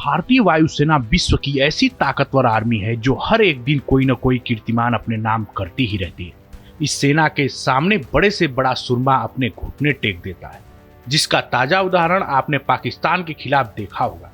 भारतीय वायुसेना विश्व की ऐसी ताकतवर आर्मी है जो हर एक दिन कोई न कोई कीर्तिमान अपने नाम करती ही रहती है। इस सेना के सामने बड़े से बड़ा सुरमा अपने घुटने टेक देता है, जिसका ताजा उदाहरण आपने पाकिस्तान के खिलाफ देखा होगा।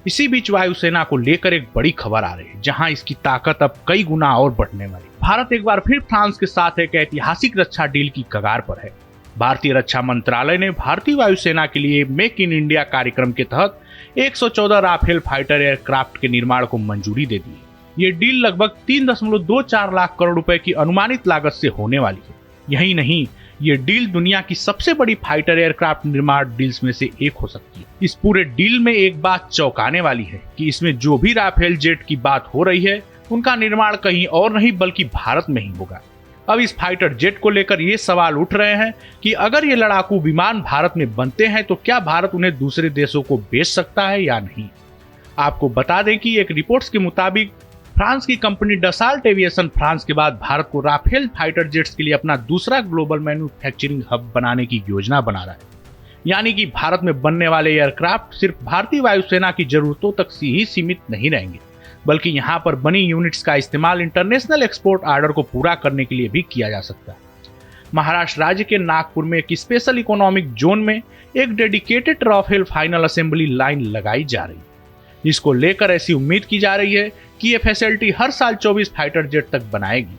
इसी बीच वायुसेना को लेकर एक बड़ी खबर आ रही है, जहां इसकी ताकत अब कई गुना और बढ़ने वाली। भारत एक बार फिर फ्रांस के साथ एक ऐतिहासिक रक्षा डील की कगार पर है। भारतीय रक्षा मंत्रालय ने भारतीय वायुसेना के लिए मेक इन इंडिया कार्यक्रम के तहत 114 राफेल फाइटर एयरक्राफ्ट के निर्माण को मंजूरी दे दी है। ये डील लगभग 3.24 लाख करोड़ रुपए की अनुमानित लागत से होने वाली है। यही नहीं, ये डील दुनिया की सबसे बड़ी फाइटर एयरक्राफ्ट निर्माण डील्स में से एक हो सकती है। इस पूरे डील में एक बात चौंकाने वाली है कि इसमें जो भी राफेल जेट की बात हो रही है, उनका निर्माण कहीं और नहीं बल्कि भारत में ही होगा। अब इस फाइटर जेट को लेकर ये सवाल उठ रहे हैं कि अगर ये लड़ाकू विमान भारत में बनते हैं तो क्या भारत उन्हें दूसरे देशों को बेच सकता है या नहीं। आपको बता दें कि एक रिपोर्ट्स के मुताबिक फ्रांस की कंपनी डसाल्ट एविएशन फ्रांस के बाद भारत को राफेल फाइटर जेट्स के लिए अपना दूसरा ग्लोबल मैन्युफैक्चरिंग हब बनाने की योजना बना रहा है। यानी कि भारत में बनने वाले एयरक्राफ्ट सिर्फ भारतीय वायुसेना की जरूरतों तक ही सीमित नहीं रहेंगे, बल्कि यहाँ पर बनी यूनिट्स का इस्तेमाल इंटरनेशनल एक्सपोर्ट ऑर्डर को पूरा करने के लिए भी किया जा सकता है। महाराष्ट्र राज्य के नागपुर में एक स्पेशल इकोनॉमिक जोन में एक dedicated Rafale final assembly line लगाई जा रही है, जिसको लेकर ऐसी उम्मीद की जा रही है कि यह फैसिलिटी हर साल 24 फाइटर जेट तक बनाएगी।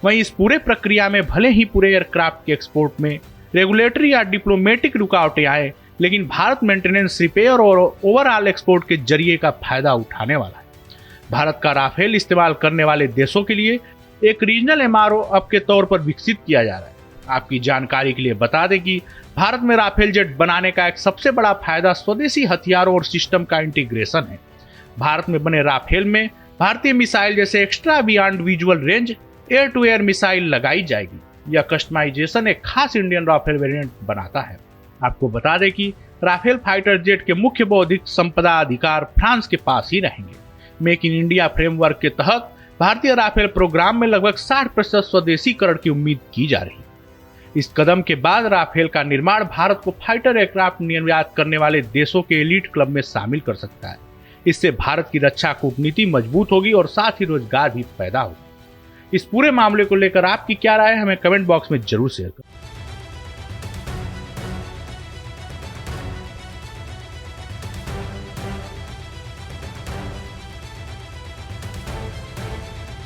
वहीं इस पूरे प्रक्रिया में भले ही पूरे एयरक्राफ्ट के एक्सपोर्ट में रेगुलेटरी या डिप्लोमेटिक रुकावटें आए, लेकिन भारत मेंटेनेंस, रिपेयर और ओवरऑल एक्सपोर्ट के जरिए का फायदा उठाने वाला है। भारत का राफेल इस्तेमाल करने वाले देशों के लिए एक रीजनल एमआरओ अब के तौर पर विकसित किया जा रहा है। आपकी जानकारी के लिए बता दें कि भारत में राफेल जेट बनाने का एक सबसे बड़ा फायदा स्वदेशी हथियारों और सिस्टम का इंटीग्रेशन है। भारत में बने राफेल में भारतीय मिसाइल जैसे extra beyond visual range air to air missile लगाई जाएगी। यह कस्टमाइजेशन एक खास इंडियन राफेल वेरिएंट बनाता है। आपको बता दें कि राफेल फाइटर जेट के मुख्य बौद्धिक संपदा अधिकार फ्रांस के पास ही रहेंगे। मेक इन इंडिया फ्रेमवर्क के तहत भारतीय राफेल प्रोग्राम में लगभग 60% स्वदेशीकरण की उम्मीद की जा रही है। इस कदम के बाद राफेल का निर्माण भारत को फाइटर एयरक्राफ्ट निर्यात करने वाले देशों के एलीट क्लब में शामिल कर सकता है। इससे भारत की रक्षा कूटनीति मजबूत होगी और साथ ही रोजगार भी पैदा होगा। इस पूरे मामले को लेकर आपकी क्या राय है, हमें कमेंट बॉक्स में जरूर शेयर करें।